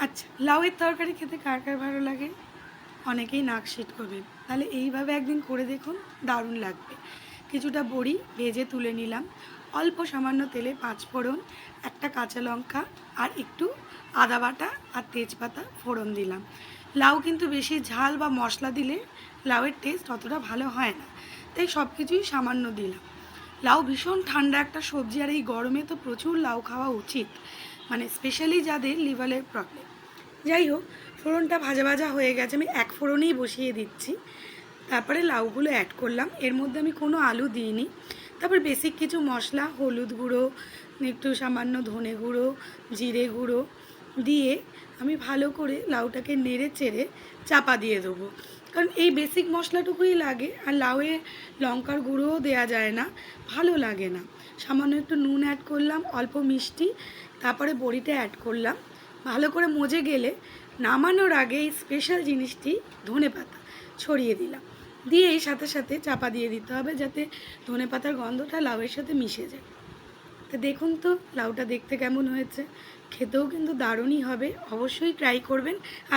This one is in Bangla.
আচ্ছা, লাউয়ের তরকারি খেতে কার কার ভালো লাগে? অনেকেই নাক সিট করবেন। তাহলে এইভাবে একদিন করে দেখুন, দারুণ লাগবে। কিছুটা বড়ি ভেজে তুলে নিলাম। অল্প সামান্য তেলে ৫ ফোড়ন, একটা কাঁচা লঙ্কা আর একটু আদা বাটা আর তেজপাতা ফোড়ন দিলাম। লাউ কিন্তু বেশি ঝাল বা মশলা দিলে লাউয়ের টেস্ট অতটা ভালো হয় না। তাই সব কিছুই সামান্য দিলাম। লাউ ভীষণ ঠান্ডা একটা সবজি, আর এই গরমে তো প্রচুর লাউ খাওয়া উচিত, মানে স্পেশালি যাদের লিভারের প্রবলেম। যাই হোক, ফোড়নটা ভাজা ভাজা হয়ে গেছে, আমি এক ফোড়নেই বসিয়ে দিচ্ছি। তারপরে লাউগুলো অ্যাড করলাম, এর মধ্যে আমি কোনো আলু দিইনি। তারপর বেসিক কিছু মশলা, হলুদ গুঁড়ো, একটু সামান্য ধনে গুঁড়ো, জিরে গুঁড়ো দিয়ে আমি ভালো করে লাউটাকে নেড়ে চেড়ে চাপা দিয়ে দেবো। কারণ এই বেসিক মশলাটুকুই লাগে, আর লাউয়ে লঙ্কার গুঁড়োও দেওয়া যায় না, ভালো লাগে না। সামান্য একটু নুন অ্যাড করলাম, অল্প মিষ্টি, তারপরে বড়িটা অ্যাড করলাম। ভালো করে মজে গেলে নামানোর আগে এই স্পেশাল জিনিসটি ধনেপাতা ছড়িয়ে দিলাম। দিয়ে এই সাথে সাথে চাপা দিয়ে দিতে হবে, যাতে ধনেপাতার গন্ধটা লাউয়ের সাথে মিশে যায়। তো দেখুন তো লাউটা দেখতে কেমন হয়েছে, খেতেও কিন্তু দারুণই হবে, অবশ্যই ট্রাই করবেন। আর